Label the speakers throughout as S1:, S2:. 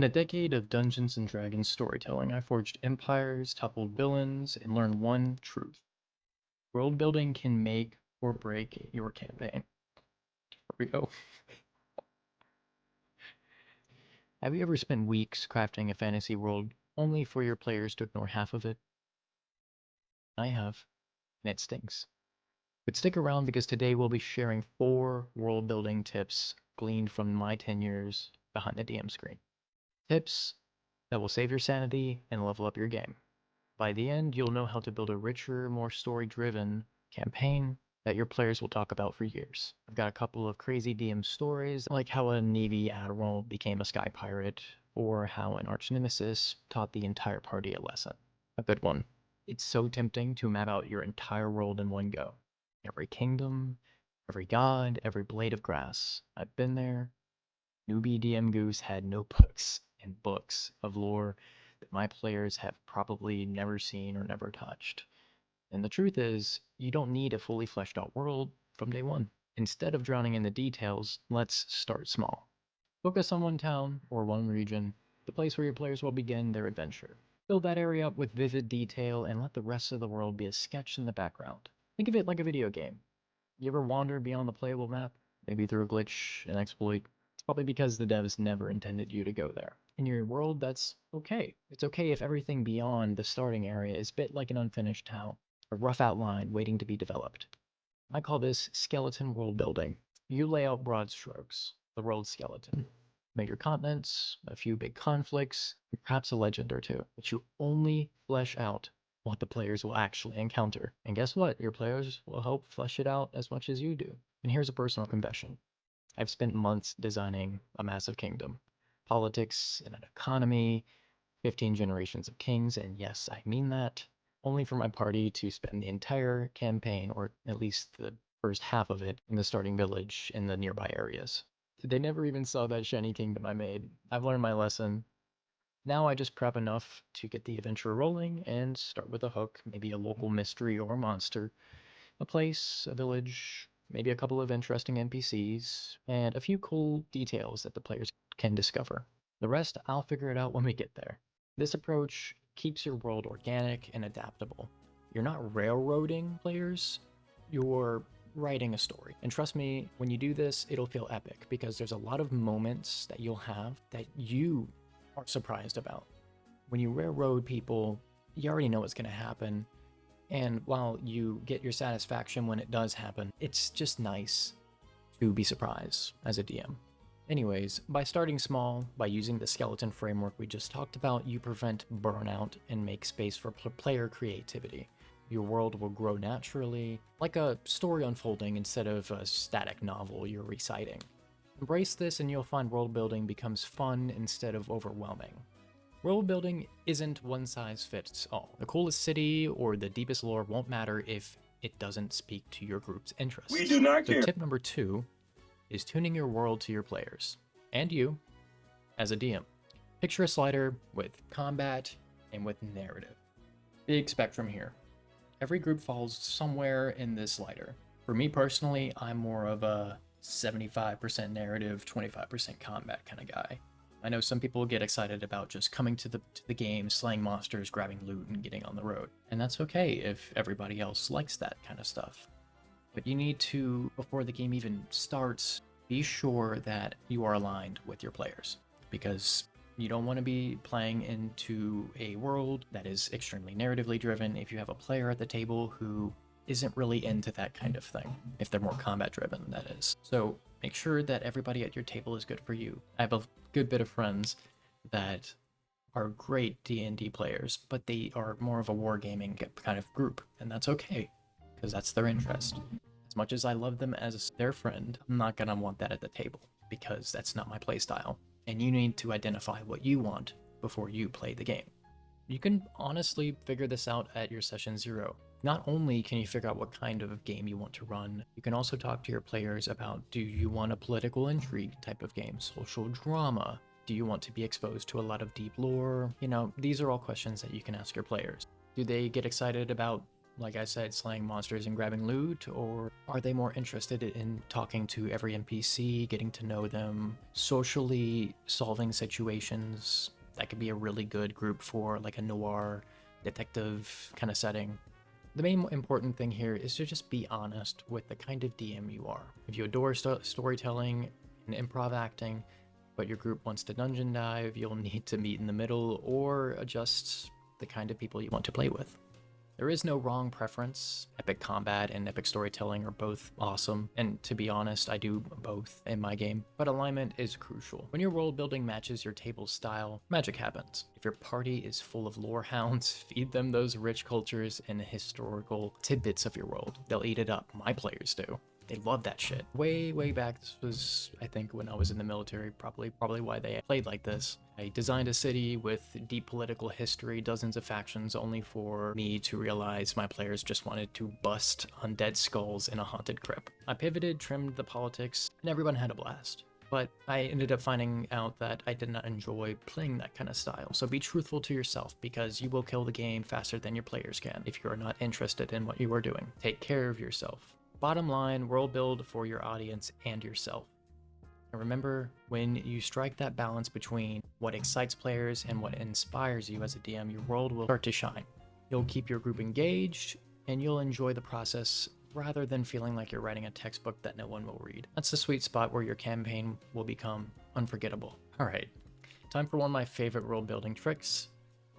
S1: In a decade of Dungeons and Dragons storytelling, I forged empires, toppled villains, and learned one truth. World building can make or break your campaign. Here we go. Have you ever spent weeks crafting a fantasy world only for your players to ignore half of it? I have, and it stinks. But stick around because today we'll be sharing 4 world building tips gleaned from my 10 years behind the DM screen. Tips that will save your sanity and level up your game. By the end, you'll know how to build a richer, more story-driven campaign that your players will talk about for years. I've got a couple of crazy DM stories, like how a Navy admiral became a sky pirate, or how an arch nemesis taught the entire party a lesson. A good one. It's so tempting to map out your entire world in one go. Every kingdom, every god, every blade of grass. I've been there. Newbie DM Goose had notebooks and books of lore that my players have probably never seen or never touched. And the truth is, you don't need a fully fleshed out world from day one. Instead of drowning in the details, let's start small. Focus on one town or one region, the place where your players will begin their adventure. Build that area up with vivid detail and let the rest of the world be a sketch in the background. Think of it like a video game. You ever wander beyond the playable map? Maybe through a glitch, an exploit? It's probably because the devs never intended you to go there. In your world, that's okay. It's okay if everything beyond the starting area is a bit like an unfinished town, a rough outline waiting to be developed. I call this skeleton world building. You lay out broad strokes, the world skeleton. Major continents, a few big conflicts, perhaps a legend or two, but you only flesh out what the players will actually encounter. And guess what? Your players will help flesh it out as much as you do. And here's a personal confession. I've spent months designing a massive kingdom. Politics and an economy, 15 generations of kings, and yes, I mean that, only for my party to spend the entire campaign, or at least the first half of it, in the starting village in the nearby areas. They never even saw that shiny kingdom I made. I've learned my lesson. Now I just prep enough to get the adventure rolling and start with a hook, maybe a local mystery or monster, a place, a village, maybe a couple of interesting NPCs, and a few cool details that the players can discover. The rest, I'll figure it out when we get there. This approach keeps your world organic and adaptable. You're not railroading players, you're writing a story. And trust me, when you do this, it'll feel epic because there's a lot of moments that you'll have that you are surprised about. When you railroad people, you already know what's going to happen. And while you get your satisfaction when it does happen, it's just nice to be surprised as a DM. Anyways, by starting small, by using the skeleton framework we just talked about, you prevent burnout and make space for player creativity. Your world will grow naturally, like a story unfolding instead of a static novel you're reciting. Embrace this and you'll find world building becomes fun instead of overwhelming. World building isn't one size fits all. The coolest city or the deepest lore won't matter if it doesn't speak to your group's interests.
S2: We do not care.
S1: So tip number 2 is tuning your world to your players, and you, as a DM. Picture a slider with combat and with narrative. Big spectrum here. Every group falls somewhere in this slider. For me personally, I'm more of a 75% narrative, 25% combat kind of guy. I know some people get excited about just coming to the game, slaying monsters, grabbing loot, and getting on the road. And that's okay if everybody else likes that kind of stuff. But you need to, before the game even starts, be sure that you are aligned with your players. Because you don't want to be playing into a world that is extremely narratively driven if you have a player at the table who isn't really into that kind of thing. If they're more combat driven, that is. So make sure that everybody at your table is good for you. I have a good bit of friends that are great D&D players, but they are more of a wargaming kind of group, and that's okay, because that's their interest. As much as I love them as their friend, I'm not gonna want that at the table, because that's not my playstyle, and you need to identify what you want before you play the game. You can honestly figure this out at your session 0. Not only can you figure out what kind of game you want to run, you can also talk to your players about, do you want a political intrigue type of game, social drama? Do you want to be exposed to a lot of deep lore? You know, these are all questions that you can ask your players. Do they get excited about like I said, slaying monsters and grabbing loot, or are they more interested in talking to every NPC, getting to know them, socially solving situations? That could be a really good group for like a noir detective kind of setting. The main important thing here is to just be honest with the kind of DM you are. If you adore storytelling and improv acting, but your group wants to dungeon dive, you'll need to meet in the middle or adjust the kind of people you want to play with. There is no wrong preference. Epic combat and epic storytelling are both awesome, and to be honest, I do both in my game, but alignment is crucial. When your world building matches your table style, magic happens. If your party is full of lore hounds, feed them those rich cultures and historical tidbits of your world. They'll eat it up. My players do. They love that shit. Way back, this was, I think, when I was in the military, probably why they played like this. I designed a city with deep political history, dozens of factions, only for me to realize my players just wanted to bust undead skulls in a haunted crypt. I pivoted, trimmed the politics, and everyone had a blast. But I ended up finding out that I did not enjoy playing that kind of style. So be truthful to yourself, because you will kill the game faster than your players can if you are not interested in what you are doing. Take care of yourself. Bottom line, world build for your audience and yourself. And remember, when you strike that balance between what excites players and what inspires you as a DM, your world will start to shine. You'll keep your group engaged, and you'll enjoy the process rather than feeling like you're writing a textbook that no one will read. That's the sweet spot where your campaign will become unforgettable. All right, time for one of my favorite world building tricks,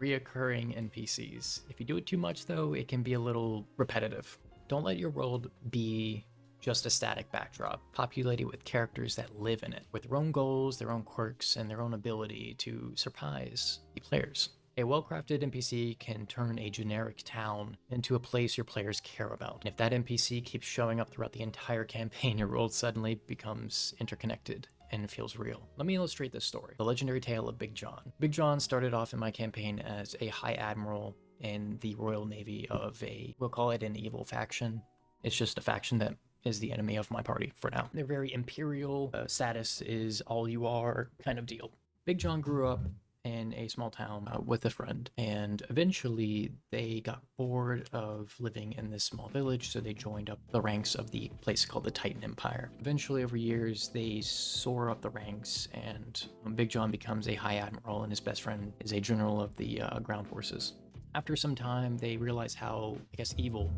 S1: reoccurring NPCs. If you do it too much though, it can be a little repetitive. Don't let your world be just a static backdrop. Populate it with characters that live in it, with their own goals, their own quirks, and their own ability to surprise the players. A well-crafted NPC can turn a generic town into a place your players care about. And if that NPC keeps showing up throughout the entire campaign, your world suddenly becomes interconnected and feels real. Let me illustrate this story. The legendary tale of Big John. Big John started off in my campaign as a high admiral in the Royal Navy of we'll call it an evil faction. It's just a faction that is the enemy of my party for now. They're very imperial, status is all you are kind of deal. Big John grew up in a small town with a friend, and eventually they got bored of living in this small village, so they joined up the ranks of the place called the Titan Empire. Eventually, over years, they soar up the ranks, and Big John becomes a high admiral, and his best friend is a general of the ground forces. After some time, they realize how, evil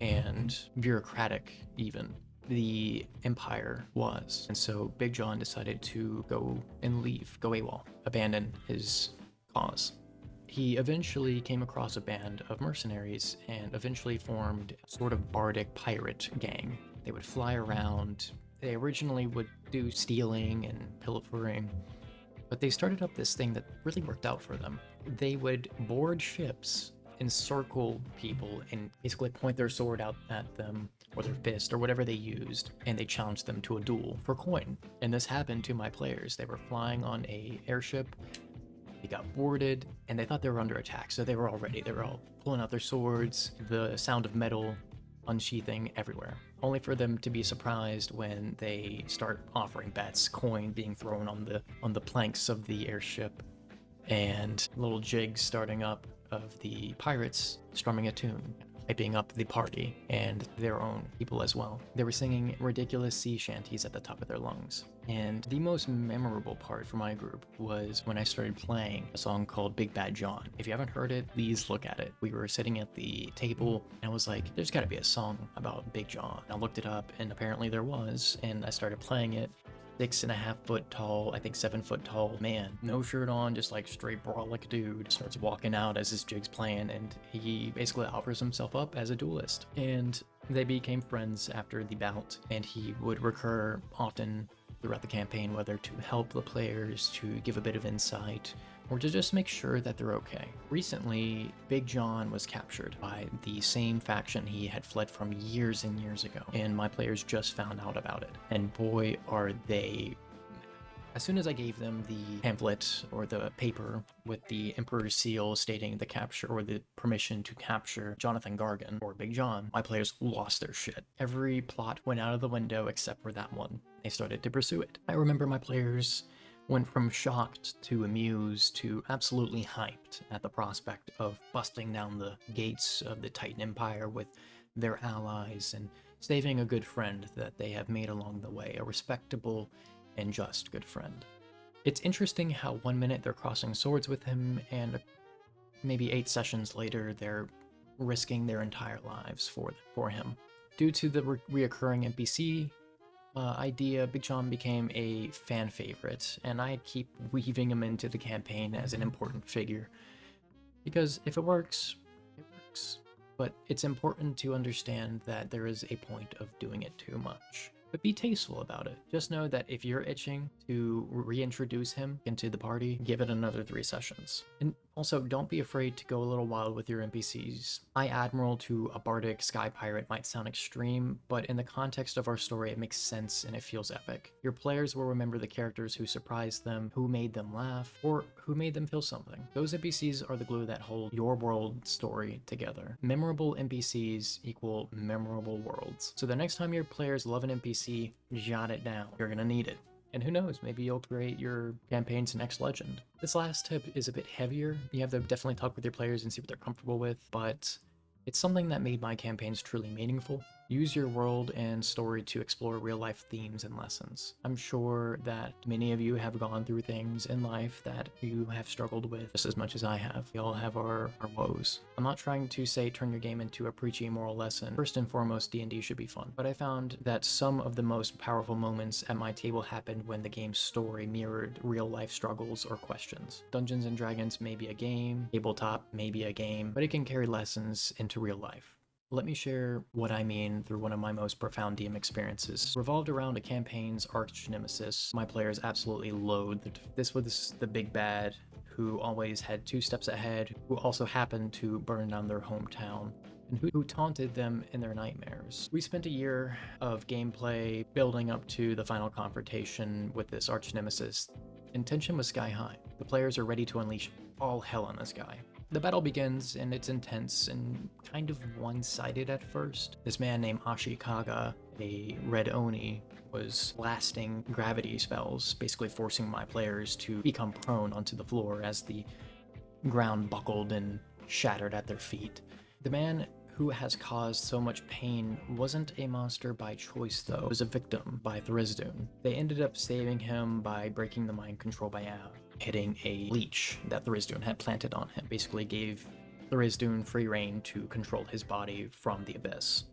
S1: and bureaucratic even the empire was. And so Big John decided to go AWOL, abandon his cause. He eventually came across a band of mercenaries and eventually formed a sort of bardic pirate gang. They would fly around. They originally would do stealing and pilfering, but they started up this thing that really worked out for them. They would board ships, encircle people, and basically point their sword out at them, or their fist, or whatever they used, and they challenged them to a duel for coin. And this happened to my players. They were flying on a airship, they got boarded, and they thought they were under attack, so they were all ready. They were all pulling out their swords, the sound of metal unsheathing everywhere, only for them to be surprised when they start offering bets, coin being thrown on the planks of the airship, and little jigs starting up of the pirates strumming a tune, hyping up the party and their own people as well. They were singing ridiculous sea shanties at the top of their lungs. And the most memorable part for my group was when I started playing a song called Big Bad John. If you haven't heard it, please look at it. We were sitting at the table and I was like, there's gotta be a song about Big John. I looked it up and apparently there was, and I started playing it. 6.5 foot tall, I think 7 foot tall man, no shirt on, just like straight brolic dude, starts walking out as his jig's playing, and he basically offers himself up as a duelist. And they became friends after the bout, and he would recur often throughout the campaign, whether to help the players, to give a bit of insight, or to just make sure that they're okay. Recently, Big John was captured by the same faction he had fled from years and years ago, and my players just found out about it. And boy, are they mad. As soon as I gave them the pamphlet or the paper with the Emperor's seal stating the capture or the permission to capture Jonathan Gargan or Big John, my players lost their shit. Every plot went out of the window except for that one. They started to pursue it. I remember my players went from shocked to amused to absolutely hyped at the prospect of busting down the gates of the Titan Empire with their allies and saving a good friend that they have made along the way, a respectable and just good friend. It's interesting how 1 minute they're crossing swords with him, and maybe 8 sessions later they're risking their entire lives for him. Due to the reoccurring NPC idea, Big John became a fan favorite, and I keep weaving him into the campaign as an important figure. Because if it works, it works. But it's important to understand that there is a point of doing it too much. But be tasteful about it. Just know that if you're itching to reintroduce him into the party, give it another 3 sessions. And also, don't be afraid to go a little wild with your NPCs. High Admiral to a bardic sky pirate might sound extreme, but in the context of our story, it makes sense and it feels epic. Your players will remember the characters who surprised them, who made them laugh, or who made them feel something. Those NPCs are the glue that hold your world story together. Memorable NPCs equal memorable worlds. So the next time your players love an NPC, jot it down. You're gonna need it. And who knows, maybe you'll create your campaign's next legend. This last tip is a bit heavier. You have to definitely talk with your players and see what they're comfortable with, but it's something that made my campaigns truly meaningful. Use your world and story to explore real-life themes and lessons. I'm sure that many of you have gone through things in life that you have struggled with just as much as I have. We all have our woes. I'm not trying to say turn your game into a preachy moral lesson. First and foremost, D&D should be fun. But I found that some of the most powerful moments at my table happened when the game's story mirrored real-life struggles or questions. Dungeons & Dragons may be a game, tabletop may be a game, but it can carry lessons into real life. Let me share what I mean through one of my most profound DM experiences. Revolved around a campaign's arch nemesis, my players absolutely loathed. This was the big bad who always had 2 steps ahead, who also happened to burn down their hometown, and who taunted them in their nightmares. We spent a year of gameplay building up to the final confrontation with this arch nemesis. Intention was sky high. The players are ready to unleash all hell on this guy. The battle begins, and it's intense and kind of one-sided at first. This man named Ashikaga, a red Oni, was blasting gravity spells, basically forcing my players to become prone onto the floor as the ground buckled and shattered at their feet. The man who has caused so much pain wasn't a monster by choice, though. It was a victim by Tharizdun. They ended up saving him by breaking the mind control by hitting a leech that Tharizdun had planted on him. Basically gave Tharizdun free reign to control his body from the abyss.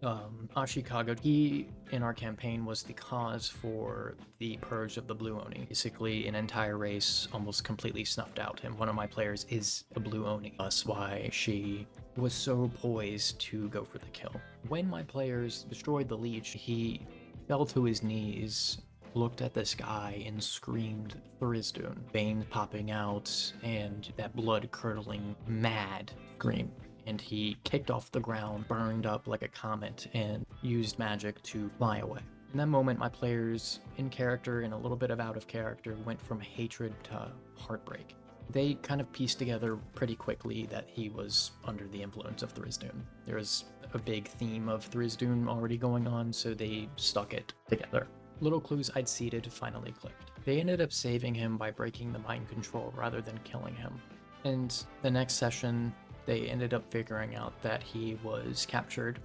S1: Ashikaga, he in our campaign was the cause for the purge of the Blue Oni. Basically, an entire race almost completely snuffed out him. One of my players is a Blue Oni. That's why she was so poised to go for the kill. When my players destroyed the leech, he fell to his knees, looked at the sky, and screamed Tharizdun, veins popping out and that blood-curdling, mad scream. And he kicked off the ground, burned up like a comet, and used magic to fly away. In that moment, my players, in character and a little bit of out of character, went from hatred to heartbreak. They kind of pieced together pretty quickly that he was under the influence of Tharizdun. There was a big theme of Tharizdun already going on, so they stuck it together. Little clues I'd seeded finally clicked. They ended up saving him by breaking the mind control rather than killing him. And the next session, they ended up figuring out that he was captured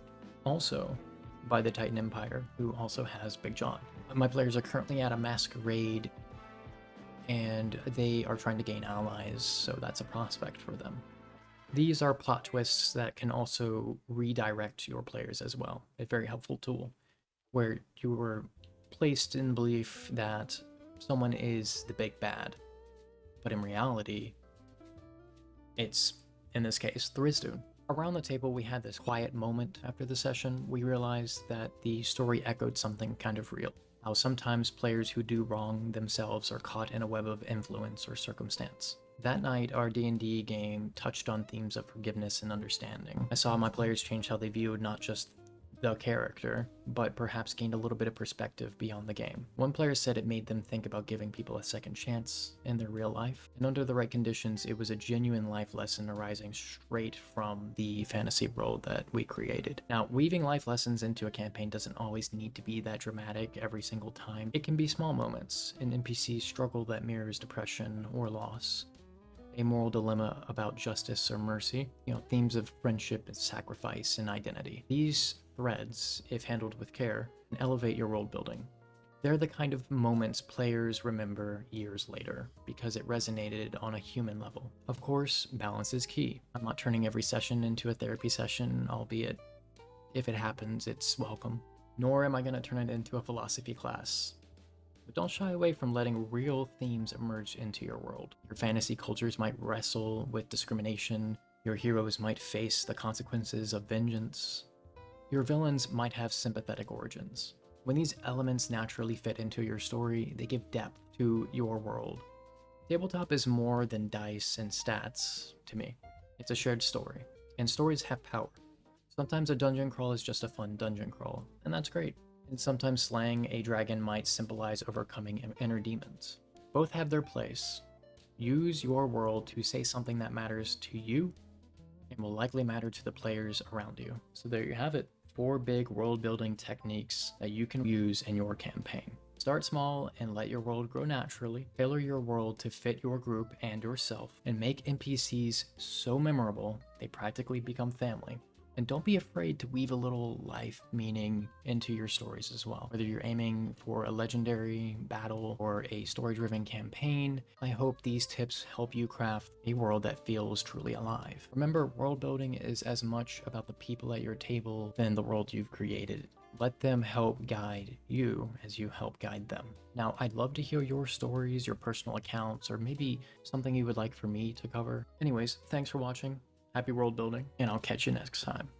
S1: also by the Titan Empire, who also has Big John. My players are currently at a masquerade, and they are trying to gain allies, so that's a prospect for them. These are plot twists that can also redirect your players as well. A very helpful tool, where you were placed in belief that someone is the big bad, but in reality, it's, in this case, Tharizdun. Around the table, we had this quiet moment after the session. We realized that the story echoed something kind of real. How sometimes players who do wrong themselves are caught in a web of influence or circumstance. That night, our D&D game touched on themes of forgiveness and understanding. I saw my players change how they viewed not just the character, but perhaps gained a little bit of perspective beyond the game. One player said it made them think about giving people a second chance in their real life, and under the right conditions, it was a genuine life lesson arising straight from the fantasy world that we created. Now, weaving life lessons into a campaign doesn't always need to be that dramatic every single time. It can be small moments, an NPC struggle that mirrors depression or loss, a moral dilemma about justice or mercy, themes of friendship and sacrifice and identity. These threads, if handled with care, can elevate your world building. They're the kind of moments players remember years later because it resonated on a human level. Of course, balance is key. I'm not turning every session into a therapy session, albeit if it happens, it's welcome. Nor am I going to turn it into a philosophy class. But don't shy away from letting real themes emerge into your world. Your fantasy cultures might wrestle with discrimination, your heroes might face the consequences of vengeance, your villains might have sympathetic origins. When these elements naturally fit into your story, they give depth to your world. Tabletop is more than dice and stats to me. It's a shared story, and stories have power. Sometimes a dungeon crawl is just a fun dungeon crawl, and that's great. And sometimes slaying a dragon might symbolize overcoming inner demons. Both have their place. Use your world to say something that matters to you and will likely matter to the players around you. So there you have it. 4 big world building techniques that you can use in your campaign. Start small and let your world grow naturally. Tailor your world to fit your group and yourself, and make NPCs so memorable they practically become family. And don't be afraid to weave a little life meaning into your stories as well. Whether you're aiming for a legendary battle or a story-driven campaign, I hope these tips help you craft a world that feels truly alive. Remember, world building is as much about the people at your table than the world you've created. Let them help guide you as you help guide them. Now, I'd love to hear your stories, your personal accounts, or maybe something you would like for me to cover. Anyways, thanks for watching. Happy world building, and I'll catch you next time.